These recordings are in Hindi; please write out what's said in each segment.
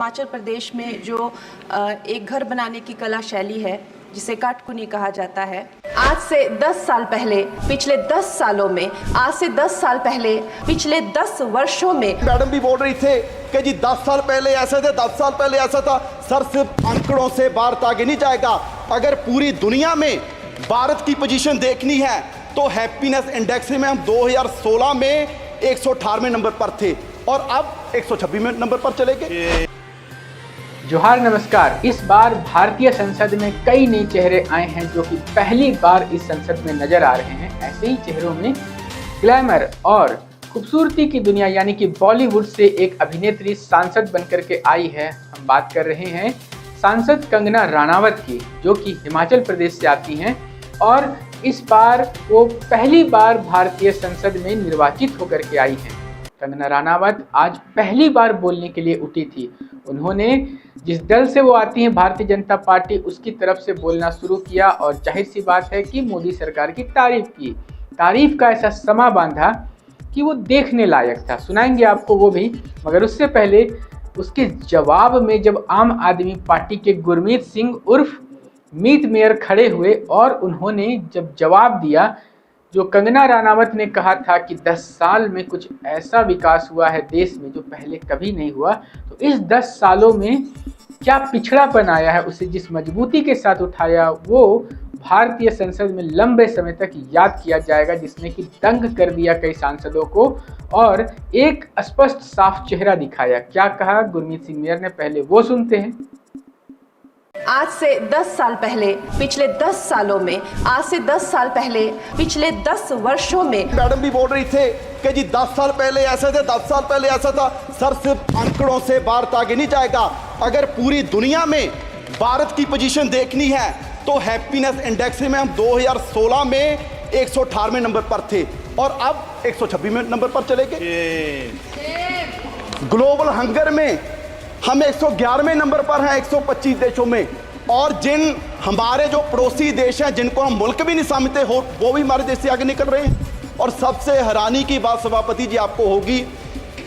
हिमाचल प्रदेश में जो एक घर बनाने की कला शैली है जिसे काटकुनी कहा जाता है, आज से 10 साल पहले पिछले 10 सालों में आज से 10 साल पहले पिछले 10 वर्षों में मैडम भी बोल रही थे कि जी 10 साल पहले ऐसे थे, 10 साल पहले ऐसा था। सर सिर्फ आंकड़ों से भारत आगे नहीं जाएगा। अगर पूरी दुनिया में भारत की पोजीशन देखनी है तो हैप्पीनेस इंडेक्स में हम 2016 में 118वें नंबर पर थे और अब 126वें नंबर पर चले गए। जोहार नमस्कार। इस बार भारतीय संसद में कई नए चेहरे आए हैं जो कि पहली बार इस संसद में नजर आ रहे हैं। ऐसे ही चेहरों में ग्लैमर और खूबसूरती की दुनिया यानी कि बॉलीवुड से एक अभिनेत्री सांसद बनकर के आई है। हम बात कर रहे हैं सांसद कंगना राणावत की, जो कि हिमाचल प्रदेश से आती हैं और इस बार वो पहली बार भारतीय संसद में निर्वाचित होकर के आई हैं। कंगना राणावत आज पहली बार बोलने के लिए उठी थी। उन्होंने जिस दल से वो आती हैं भारतीय जनता पार्टी, उसकी तरफ से बोलना शुरू किया और जाहिर सी बात है कि मोदी सरकार की तारीफ की। तारीफ का ऐसा समा बांधा कि वो देखने लायक था। सुनाएंगे आपको वो भी, मगर उससे पहले उसके जवाब में जब आम आदमी पार्टी के गुरमीत सिंह उर्फ मीत मेयर खड़े हुए और उन्होंने जब जवाब दिया, जो कंगना राणावत ने कहा था कि 10 साल में कुछ ऐसा विकास हुआ है देश में जो पहले कभी नहीं हुआ, तो इस 10 सालों में क्या पिछड़ापन आया है, उसे जिस मजबूती के साथ उठाया वो भारतीय संसद में लंबे समय तक याद किया जाएगा, जिसने कि दंग कर दिया कई सांसदों को और एक स्पष्ट साफ चेहरा दिखाया। क्या कहा गुरमीत सिंह मेयर ने, पहले वो सुनते हैं। आज से 10 साल पहले पिछले 10 सालों में आज से 10 साल पहले पिछले 10 वर्षों में मैडम भी बोल रही थे कि जी 10 साल पहले ऐसे थे, 10 साल पहले ऐसा था। सर सिर्फ आंकड़ों से भारत आगे नहीं जाएगा। अगर पूरी दुनिया में भारत की पोजीशन देखनी है तो हैप्पीनेस इंडेक्स में हम 2016 में 118वें नंबर पर थे और अब 126वें नंबर पर चले गए। ग्लोबल हंगर में हम 111वें नंबर पर हैं 125 देशों में, और जिन हमारे जो पड़ोसी देश हैं जिनको हम मुल्क भी नहीं समझते हो वो भी हमारे देश से आगे निकल रहे हैं। और सबसे हैरानी की बात सभापति जी आपको होगी,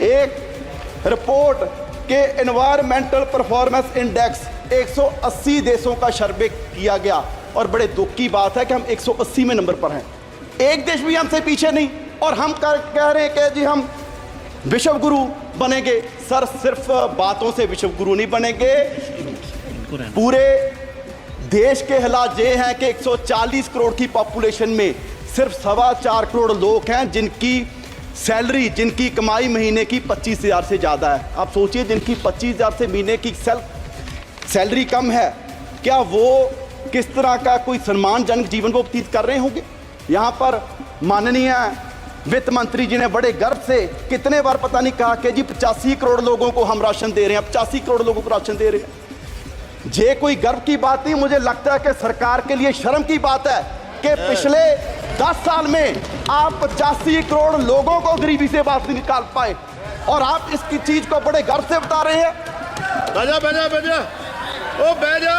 एक रिपोर्ट के एनवायरमेंटल परफॉर्मेंस इंडेक्स 180 देशों का सर्वे किया गया और बड़े दुख की बात है कि हम 180वें नंबर पर हैं। एक देश भी हमसे पीछे नहीं और हम कह रहे हैं कि जी हम विश्व गुरु बनेंगे। सर सिर्फ बातों से विश्व गुरु नहीं बनेंगे। पूरे देश के हालात ये हैं कि 140 करोड़ की पॉपुलेशन में सिर्फ 4.25 करोड़ लोग हैं जिनकी सैलरी, जिनकी कमाई महीने की 25,000 से ज़्यादा है। आप सोचिए, जिनकी 25,000 से महीने की सैलरी कम है, क्या वो किस तरह का कोई सम्मानजनक जीवन वो व्यतीत कर रहे होंगे। यहाँ पर माननीय वित्त मंत्री जी ने बड़े गर्व से कितने बार पता नहीं कहा कि जी 85 करोड़ लोगों को हम राशन दे रहे हैं, 85 करोड़ लोगों को राशन दे रहे हैं। ये कोई गर्व की बात नहीं, मुझे लगता है कि सरकार के लिए शर्म की बात है कि पिछले 10 साल में आप 85 करोड़ लोगों को गरीबी से बाहर निकाल पाए और आप इसकी चीज को बड़े गर्व से बता रहे हैं। बैजा बैजा बैजा ओ बैजा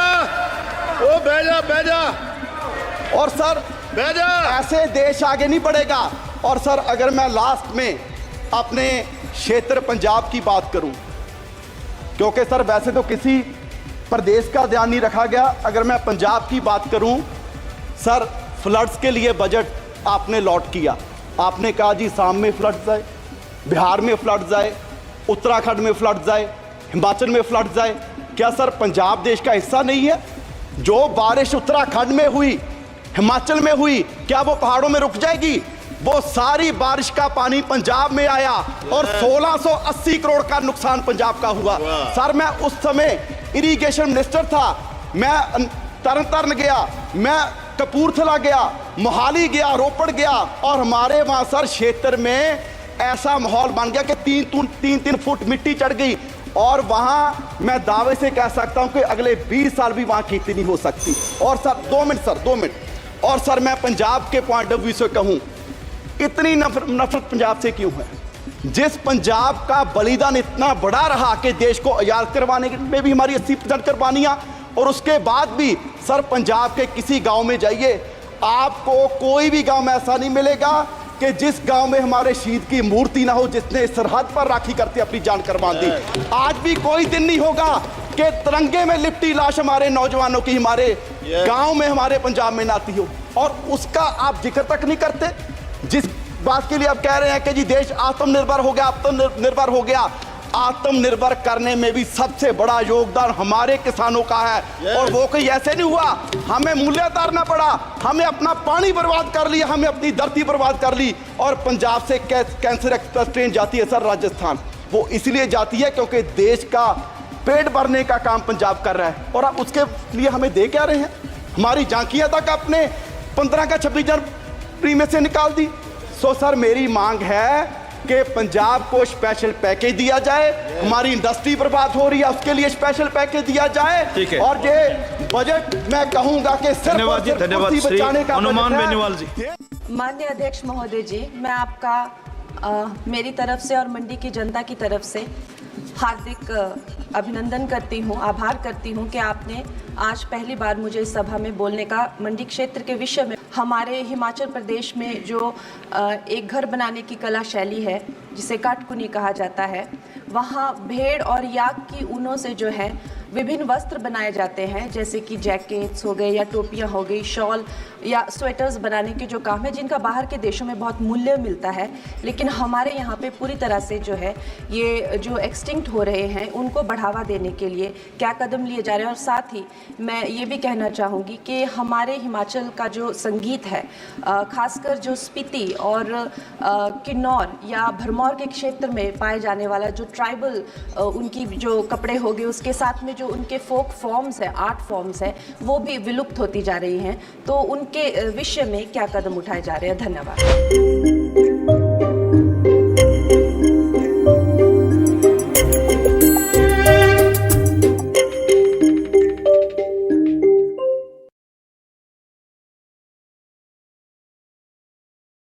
ओ बैजा बैजा और सर बैजा, ऐसे देश आगे नहीं बढ़ेगा। और सर अगर मैं लास्ट में अपने क्षेत्र पंजाब की बात करूं, क्योंकि सर वैसे तो किसी प्रदेश का ध्यान नहीं रखा गया, अगर मैं पंजाब की बात करूं, सर फ्लड्स के लिए बजट आपने लॉट किया। आपने कहा जी साम में फ्लड्स आए, बिहार में फ्लड्स आए, उत्तराखंड में फ्लड्स आए, हिमाचल में फ्लड्स आए। क्या सर पंजाब देश का हिस्सा नहीं है? जो बारिश उत्तराखंड में हुई, हिमाचल में हुई, क्या वो पहाड़ों में रुक जाएगी? वो सारी बारिश का पानी पंजाब में आया और 1680 करोड़ का नुकसान पंजाब का हुआ। सर मैं उस समय इरिगेशन मिनिस्टर था, मैं तरन तारण गया, मैं कपूरथला गया, मोहाली गया, रोपड़ गया और हमारे वहाँ सर क्षेत्र में ऐसा माहौल बन गया कि 3-3 फुट मिट्टी चढ़ गई और वहाँ मैं दावे से कह सकता हूँ कि अगले 20 साल भी वहाँ खेती नहीं हो सकती। और सर 2 मिनट और सर मैं पंजाब के पॉइंट ऑफ व्यू से कहूँ, इतनी नफरत पंजाब से क्यों है? जिस पंजाब का बलिदान इतना बड़ा रहा कि देश को आज़ाद करवाने में भी हमारी 80% कुर्बानियाँ, और उसके बाद भी सर पंजाब के किसी गांव में जाइए, आपको कोई भी गांव में ऐसा नहीं मिलेगा कि जिस गांव में हमारे शहीद की मूर्ति ना हो, जिसने सरहद पर राखी करते अपनी जान कुर्बान दी, आज भी कोई दिन नहीं होगा कि तिरंगे में लिपटी लाश हमारे नौजवानों की हमारे गांव में, हमारे पंजाब में ना आती हो। और उसका आप जिक्र तक नहीं करते। जिस बात के लिए आप कह रहे हैं कि जी देश आत्मनिर्भर हो गया, आत्मनिर्भर हो गया, आत्मनिर्भर करने में भी सबसे बड़ा योगदान हमारे किसानों का है। और वो कोई ऐसे नहीं हुआ, हमें मूल्य उतारना पड़ा, हमें अपना पानी बर्बाद कर लिया, हमें अपनी धरती बर्बाद कर ली। और पंजाब से कैंसर एक्सप्रेस ट्रेन जाती है सर राजस्थान, वो इसलिए जाती है क्योंकि देश का पेट भरने का काम पंजाब कर रहा है। और आप उसके लिए हमें दे क्या रहे हैं? हमारी झांकियां तक आपने 15 का 26 जनवरी में से निकाल दी। सो सर मेरी मांग है कि पंजाब को स्पेशल पैकेज दिया जाए। हमारी इंडस्ट्री बर्बाद हो रही है, उसके लिए स्पेशल पैकेज दिया जाए। और ये बजट मैं कहूंगा कि सिर्फ और सिर्फ कुर्सी बचाने का बजट है। माननीय अध्यक्ष महोदय जी, मैं आपका मेरी तरफ से और मंडी की जनता की तरफ से हार्दिक अभिनंदन करती हूँ, आभार करती हूँ कि आपने आज पहली बार मुझे इस सभा में बोलने का मंडी क्षेत्र के विषय में। हमारे हिमाचल प्रदेश में जो एक घर बनाने की कला शैली है जिसे काटकुनी कहा जाता है, वहाँ भेड़ और याक की ऊनों से जो है विभिन्न वस्त्र बनाए जाते हैं, जैसे कि जैकेट्स हो गए या टोपियाँ हो गई, शॉल या स्वेटर्स बनाने के जो काम है, जिनका बाहर के देशों में बहुत मूल्य मिलता है, लेकिन हमारे यहाँ पे पूरी तरह से जो है ये जो एक्सटिंक्ट हो रहे हैं उनको बढ़ावा देने के लिए क्या कदम लिए जा रहे हैं। और साथ ही मैं ये भी कहना चाहूँगी कि हमारे हिमाचल का जो संगीत है, खासकर जो स्पीति और किन्नौर या भरमौर के क्षेत्र में पाए जाने वाला जो ट्राइबल उनकी जो कपड़े हो गए, उसके साथ में जो उनके फोक फॉर्म्स है, आर्ट फॉर्म्स है, वो भी विलुप्त होती जा रही हैं। तो उनके विषय में क्या कदम उठाए जा रहे हैं? धन्यवाद।